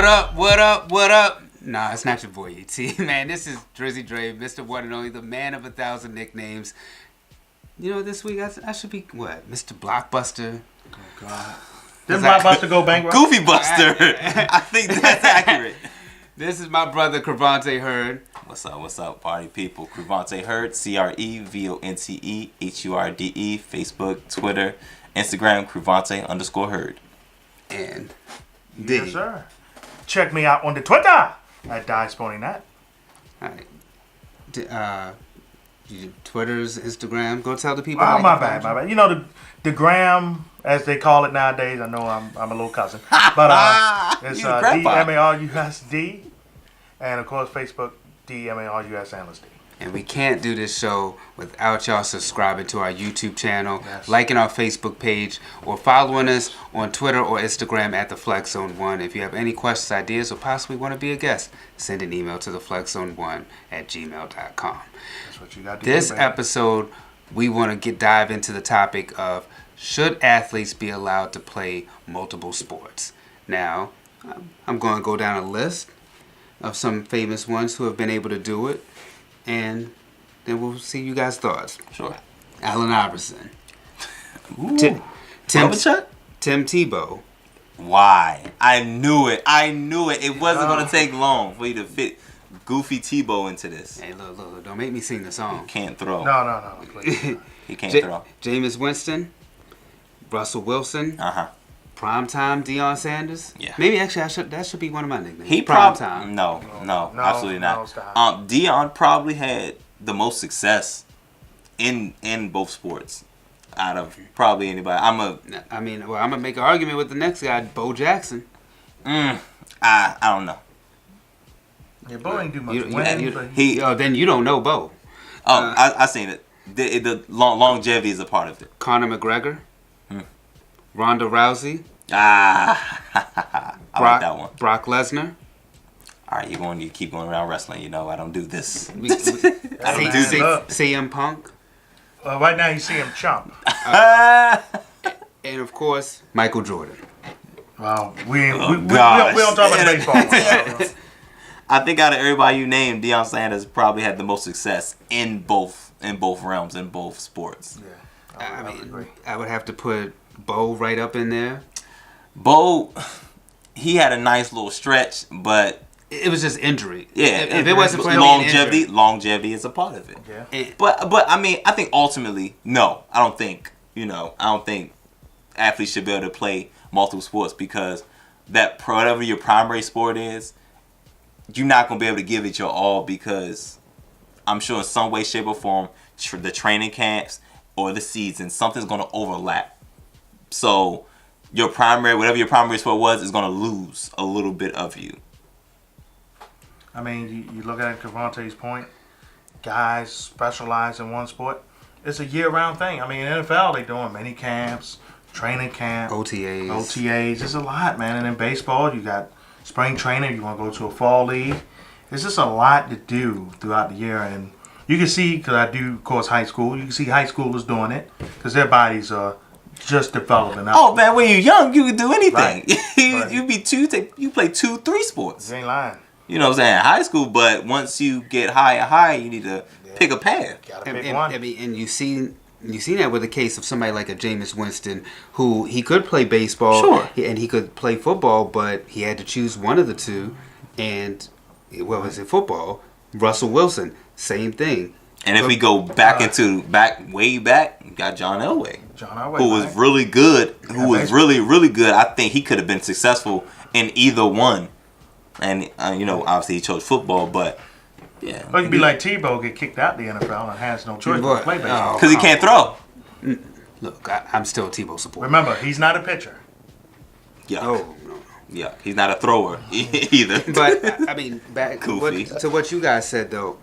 What up? What up? What up? Nah, it's not your boy ET, man. This is Drizzy Dre, Mr. One and Only, the man of 1,000 nicknames. You know, this week I should be what? Mr. Blockbuster. Oh God. Didn't Blockbuster go bankrupt? Goofy Buster. I think that's accurate. This is my brother Crevonte Hurde. What's up, party people? Crevonte Hurde, CREVONTE HURDE, Facebook, Twitter, Instagram, Crevonte_Hurde. And D. Yes, sir. Check me out on the Twitter at DieSportingNet. Alright. Twitter's, Instagram. Go tell the people. Oh, my bad. You know, the gram, as they call it nowadays. I know I'm a little cousin. But it's DMARUSD. And, of course, Facebook, DMARUS Analyst D. And we can't do this show without y'all subscribing to our YouTube channel, liking our Facebook page, or following us on Twitter or Instagram at the Flex Zone 1. If you have any questions, ideas, or possibly want to be a guest, send an email to theflexzone1@gmail.com. That's what you got to This do, baby. episode, we want to dive into the topic of should athletes be allowed to play multiple sports? Now, I'm going to go down a list of some famous ones who have been able to do it. And then we'll see you guys' thoughts. Sure. Allen Iverson. Tim Tebow. Why? I knew it. It wasn't going to take long for you to fit Goofy Tebow into this. Hey, look. Don't make me sing the song. He can't throw. No. Please. He can't throw. Jameis Winston. Russell Wilson. Primetime Deion Sanders. Yeah. Maybe actually that should be one of my nicknames. He Primetime. No, absolutely not. stop. Deion probably had the most success in both sports out of probably anybody. I'm gonna make an argument with the next guy, Bo Jackson. I don't know. Yeah, Bo ain't do much winning, but Then you don't know Bo. I seen it. The longevity is a part of it. Conor McGregor. Ronda Rousey. I like that one. Brock Lesnar. All right, you keep going around wrestling. You know I don't do this. CM Punk. right now you see him chump. And of course, Michael Jordan. Well, we don't talk about baseball. I think out of everybody you named, Deion Sanders probably had the most success in both realms, in both sports. Yeah, I would have to put Bo right up in there. Bo, he had a nice little stretch, but it was just injury. Yeah, if it wasn't for longevity is a part of it. Yeah. But I mean, I think ultimately, no, I don't think athletes should be able to play multiple sports because whatever your primary sport is, you're not gonna be able to give it your all because I'm sure in some way, shape, or form, the training camps or the season, something's gonna overlap. So whatever your primary sport was, is going to lose a little bit of you. I mean, you look at Crevonte's point, guys specialize in one sport. It's a year-round thing. I mean, in NFL, they're doing mini camps, training camp, OTAs. It's a lot, man. And in baseball, you got spring training. You want to go to a fall league. It's just a lot to do throughout the year. And you can see, because I do, of course, high school, you can see high schoolers doing it because their bodies are just developing up. Oh man, when you're young, you can do anything. Right. You play 2-3 sports. You ain't lying. You know what I'm saying? High school, but once you get higher, you need to pick a path. Gotta pick one. And you see that with the case of somebody like a Jameis Winston, who he could play baseball, sure, and he could play football, but he had to choose one of the two. And what was it? Football. Russell Wilson, same thing. And if we go way back, we got John Elway. Who was really good. Really good. I think he could have been successful in either one. And obviously he chose football, but yeah. Or you could be like Tebow, get kicked out the NFL and has no choice but to play baseball because he can't throw. Look, I'm still a Tebow supporter. Remember, he's not a pitcher. Yeah. No. Yeah, he's not a thrower either. But I mean, back to what you guys said though.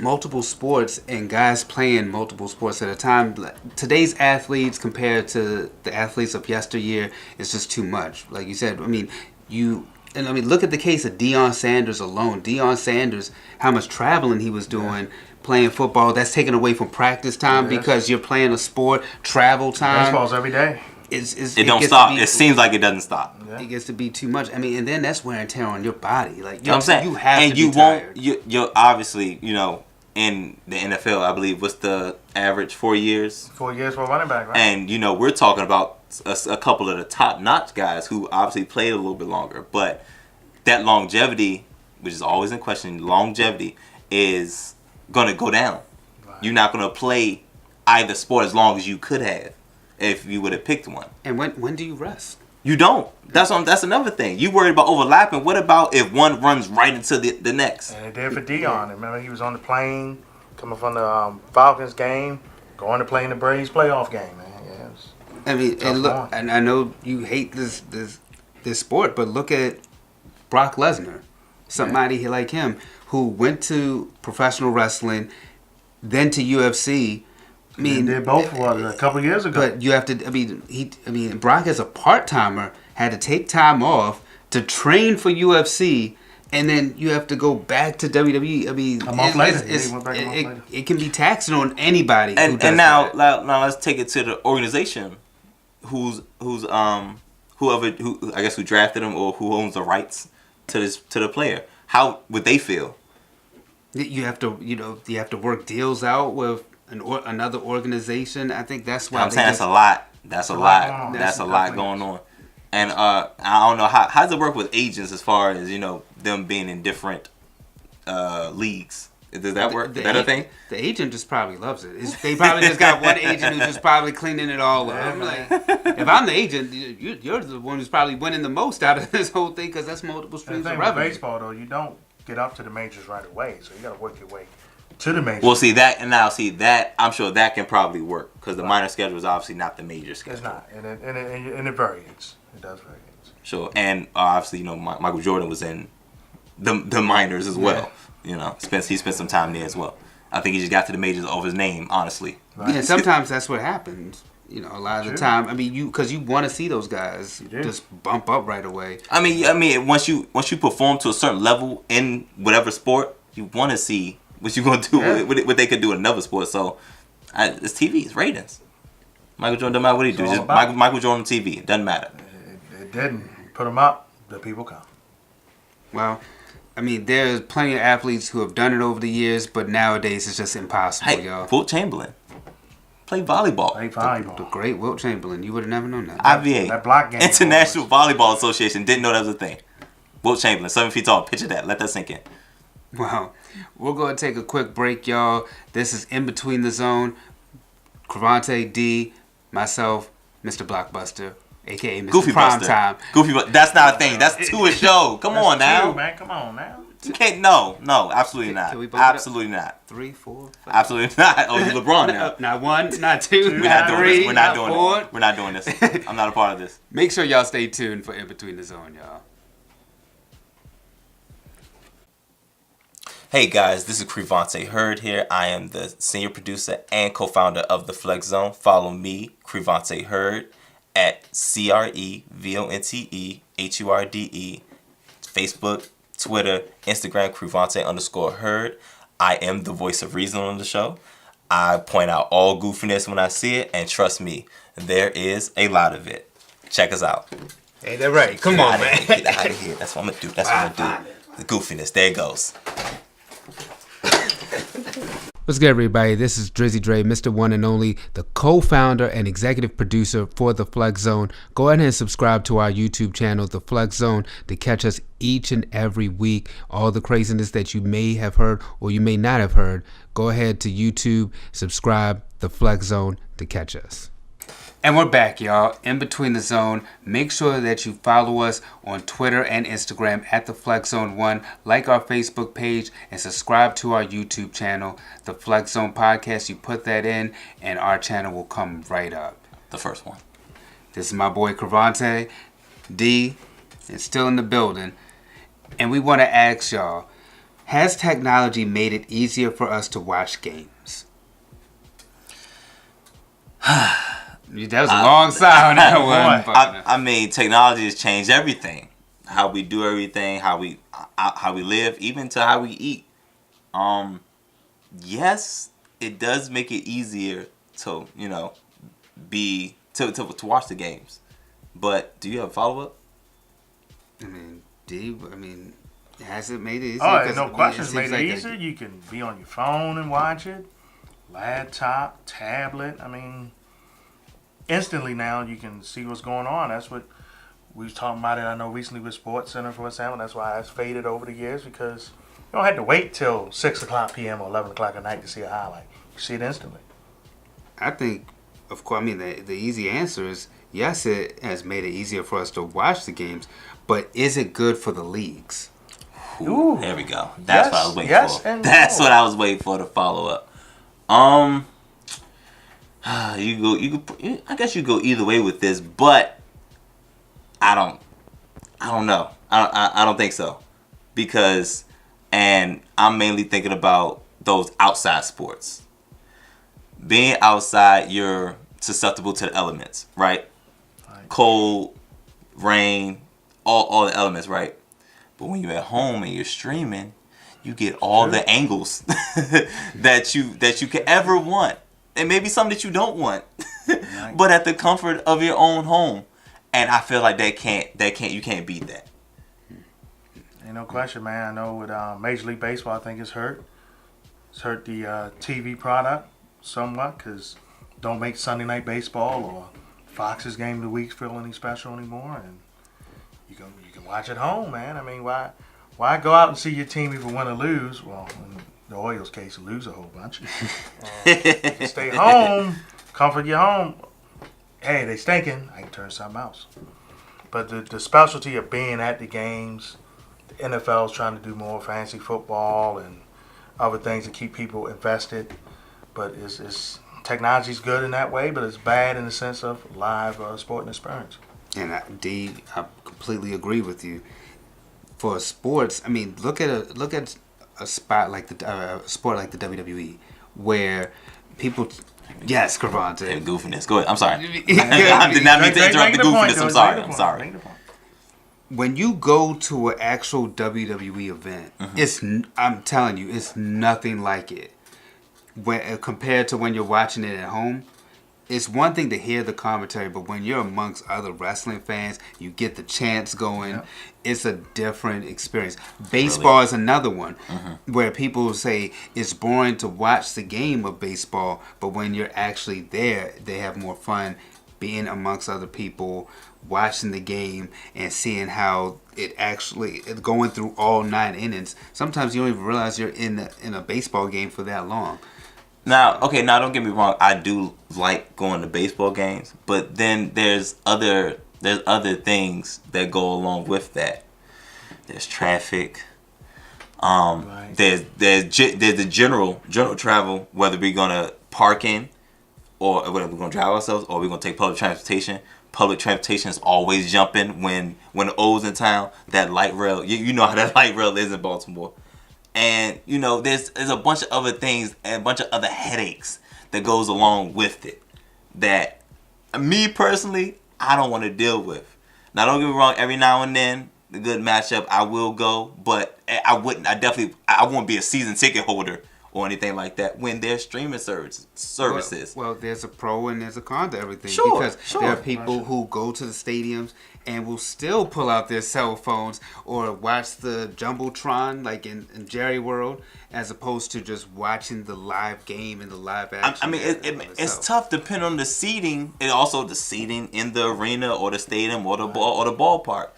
Multiple sports and guys playing multiple sports at a time. Today's athletes compared to the athletes of yesteryear is just too much. Like you said, look at the case of Deion Sanders alone. Deion Sanders, how much traveling he was doing playing football. That's taken away from practice time because you're playing a sport, travel time. Baseball's every day. it don't stop. It seems like it doesn't stop. Yeah. It gets to be too much. I mean, and then that's wear and tear on your body. Like, you know what I'm saying? You have and to you be won't. tired. You're obviously, in the NFL, I believe, what's the average? 4 years. 4 years for a running back, right? And we're talking about a couple of the top-notch guys who obviously played a little bit longer, but that longevity, which is always in question, longevity is gonna go down. Right. You're not gonna play either sport as long as you could have if you would have picked one. And when do you rest? You don't. That's another thing. You worried about overlapping. What about if one runs right into the next? And it did for Dion. Remember, he was on the plane coming from the Falcons game, going to play in the Braves playoff game, man. Yeah, I mean, and look, and I know you hate this sport, but look at Brock Lesnar, somebody like him who went to professional wrestling, then to UFC. I mean, they did both a couple years ago. But you have to. I mean, Brock as a part timer had to take time off to train for UFC, and then you have to go back to WWE. I mean, a month later, it can be taxing on anybody. And now let's take it to the organization, who drafted him or who owns the rights to the player. How would they feel? You have to work deals out with another organization. I think that's why I'm saying that's a lot. That's a lot. That's a lot going on. And I don't know how does it work with agents as far as them being in different leagues. Does that work? Is that a thing? The agent just probably loves it. They probably just got one agent who's just probably cleaning it all up. I'm like, if I'm the agent, you're the one who's probably winning the most out of this whole thing because that's multiple streams of revenue. With baseball, though, you don't get up to the majors right away, so you got to work your way to the majors. Well, I'm sure that can probably work because the minor schedule is obviously not the major schedule. It's not, and it varies. It does vary. Sure, and obviously, Michael Jordan was in the minors as well. He spent some time there as well. I think he just got to the majors over his name, honestly. Right. Yeah, sometimes that's what happens. A lot of the time. I mean, because you want to see those guys just bump up right away. I mean, once you perform to a certain level in whatever sport, you want to see what you're gonna do, what they could do in another sport. So, it's TV, it's ratings. Michael Jordan doesn't matter what he do. Just Michael Jordan on TV. It doesn't matter. It didn't put him up. The people come. Well, I mean, there's plenty of athletes who have done it over the years, but nowadays it's just impossible, y'all. Wilt Chamberlain played volleyball. The great Wilt Chamberlain. You would have never known that. IVA. That block game. International Volleyball Association. Didn't know that was a thing. Wilt Chamberlain, 7 feet tall. Picture that. Let that sink in. Wow. We're going to take a quick break, y'all. This is In Between the Zone. Crevonte D, myself, Mr. Blockbuster, a.k.a. Mr. Goofy Primetime. Goofy Buster. That's not a thing. That's to a show. Come on now. Man. Come on now. You can't. No, absolutely not. Absolutely not. 3, 4, 5. Absolutely not. Oh, you LeBron now. Not 1, not 2, We're not 3, We're not doing 4. it. We're not doing this. I'm not a part of this. Make sure y'all stay tuned for In Between the Zone, y'all. Hey guys, this is Crevonte Hurde here. I am the senior producer and co-founder of the Flex Zone. Follow me, Crevonte Hurde, at CREVONTEHURDE, Facebook, Twitter, Instagram, Crevonte_Hurde. I am the voice of reason on the show. I point out all goofiness when I see it, and trust me, there is a lot of it. Check us out. Ain't that right? Come on, man. Get out of here. That's what I'm going to do. That's what I'm going to do. The goofiness. There it goes. What's good, everybody? This is Drizzy Dre, Mr. One and Only, the co-founder and executive producer for The Flex Zone. Go ahead and subscribe to our YouTube channel, The Flex Zone, to catch us each and every week. All the craziness that you may have heard or you may not have heard, go ahead to YouTube, subscribe, The Flex Zone, to catch us. And we're back, y'all. In Between the Zone. Make sure that you follow us on Twitter and Instagram at The Flex Zone 1. Like our Facebook page and subscribe to our YouTube channel, The Flex Zone Podcast. You put that in and our channel will come right up. The first one. This is my boy Crevonte D. It's still in the building. And we want to ask y'all, has technology made it easier for us to watch games? That was a long sigh on that one. I mean, technology has changed everything. How we do everything, how we live, even to how we eat. Yes, it does make it easier to, be to watch the games. But do you have a follow up? I mean, has it made it easier? Oh, no question. It's made it easier. You can be on your phone and watch it. Laptop, tablet. I mean, instantly now you can see what's going on. That's what we was talking about it. I know recently with Sports Center, for example. That's why it's faded over the years, because you don't have to wait till 6 o'clock p.m. or 11 o'clock at night to see a highlight. You see it instantly. I think, of course, the easy answer is yes, it has made it easier for us to watch the games, but is it good for the leagues? Ooh, there we go. That's what I was waiting for. That's what I was waiting for to follow up. I guess you go either way with this, but I don't know. I don't think so, because, and I'm mainly thinking about those outside sports. Being outside, you're susceptible to the elements, right? Cold, rain, all the elements, right? But when you're at home and you're streaming, you get all the angles that you could ever want, and maybe some that you don't want, but at the comfort of your own home. And I feel like you can't beat that. Ain't no question, man. I know with Major League Baseball, I think it's hurt. It's hurt the TV product somewhat, because don't make Sunday Night Baseball or Fox's Game of the Week feel any special anymore, and you can watch at home, man. I mean, why go out and see your team either win or lose? Well, in the Orioles' case, lose a whole bunch. You can stay home, comfort your home. Hey, they stinking. I can turn something else. But the specialty of being at the games, the NFL's trying to do more fantasy football and other things to keep people invested. But it's technology's good in that way, but it's bad in the sense of live sporting experience. And I completely agree with you. For sports, I mean, look at a spot like sport like the WWE, where people. Yes, Crevonte. Goofiness. Go ahead. I'm sorry. I did not mean to interrupt the goofiness. I'm sorry. When you go to an actual WWE event, I'm telling you, it's nothing like it. Compared to when you're watching it at home, it's one thing to hear the commentary, but when you're amongst other wrestling fans, you get the chants going. Yeah. It's a different experience. Baseball is another one where people say it's boring to watch the game of baseball, but when you're actually there, they have more fun being amongst other people, watching the game, and seeing how it's going through all 9 innings. Sometimes you don't even realize you're in a baseball game for that long. Now, don't get me wrong. I do like going to baseball games, but then there's other things that go along with that. There's traffic. There's the general travel, whether we're gonna park in, or whether we're gonna drive ourselves, or we're gonna take public transportation. Public transportation is always jumping when the O's in town. That light rail, you know how that light rail is in Baltimore. And, there's a bunch of other things and a bunch of other headaches that goes along with it that, me personally, I don't want to deal with. Now, don't get me wrong, every now and then, the good matchup, I will go, but I won't be a season ticket holder or anything like that when there's streaming services. Well, there's a pro and there's a con to everything. Sure, because there are people who go to the stadiums and will still pull out their cell phones or watch the Jumbotron like in Jerry World, as opposed to just watching the live game and the live action. I mean, it's tough depending on the seating, and also the seating in the arena or the stadium or the ballpark.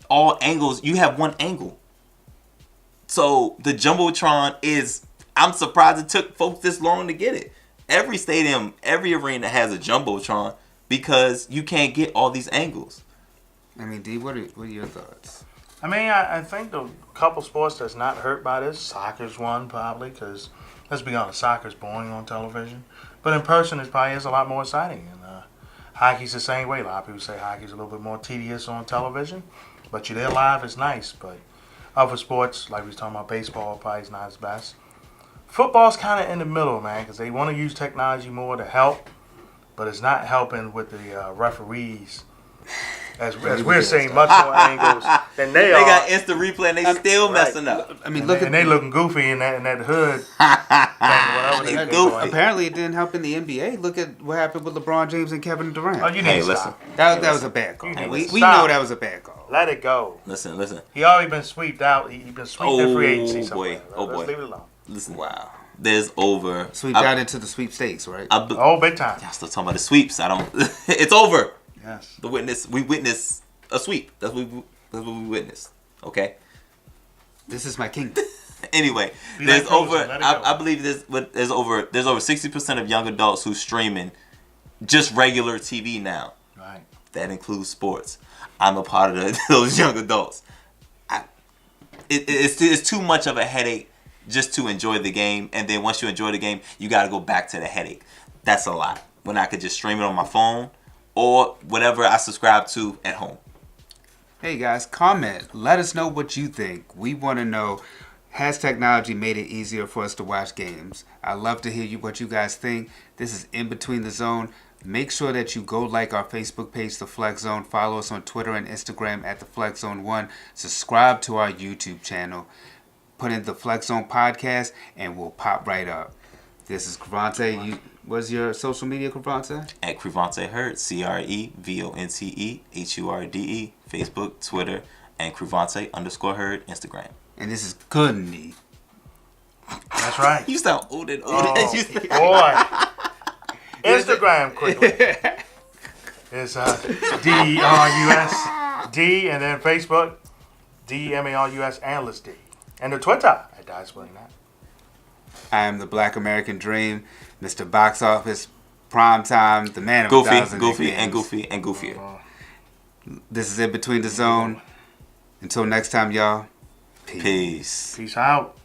All angles, you have one angle. So the Jumbotron is, I'm surprised it took folks this long to get it. Every stadium, every arena has a Jumbotron because you can't get all these angles. I mean, D, what are your thoughts? I mean, I think the couple sports that's not hurt by this, soccer's one probably, because let's be honest, soccer's boring on television. But in person, it probably is a lot more exciting. And hockey's the same way. A lot of people say hockey's a little bit more tedious on television. But you're there live, it's nice. But other sports, like we was talking about, baseball probably is not as best. Football's kind of in the middle, man, because they want to use technology more to help, but it's not helping with the referees. As we're seeing much more angles than they got instant replay and they still messing up. I mean, and they looking goofy in that hood. thing, Apparently, it didn't help in the NBA. Look at what happened with LeBron James and Kevin Durant. Oh, you need to stop. That was a bad call. We know that was a bad call. Let it go. Listen. He already been sweeped out. He been sweeped in free agency somewhere. Oh boy. Let's leave it alone. Listen. Wow. There's over. Sweeped out into the sweepstakes, right? Big time. Y'all still talking about the sweeps. It's over. Yes. We witnessed a sweep. That's what we witnessed. Okay. This is my kingdom. Anyway, I believe there's over 60% of young adults who's streaming just regular TV now. Right. That includes sports. I'm a part of those young adults. It's too much of a headache just to enjoy the game, and then once you enjoy the game, you got to go back to the headache. That's a lot. When I could just stream it on my phone or whatever I subscribe to at home. Hey guys, comment. Let us know what you think. We want to know, has technology made it easier for us to watch games? I'd love to hear what you guys think. This is In Between the Zone. Make sure that you go like our Facebook page, The Flex Zone. Follow us on Twitter and Instagram at The Flex Zone 1. Subscribe to our YouTube channel. Put in The Flex Zone Podcast and we'll pop right up. This is Crevonte. What's your social media, Crevonte? At Crevonte Hurde, CREVONTE HURDE, Facebook, Twitter, and Crevonte_Hurde, Instagram. And this is Goodney. That's right. You sound old and old. Boy. Instagram quickly. It's DERUS D, and then Facebook DEMARUS Analyst D, and the Twitter at Displaying That. I am the Black American Dream, Mr. Box Office, Primetime, the man of a thousand nicknames. Goofy and goofier. This is In Between the Zone. Until next time, y'all. Peace. Peace out.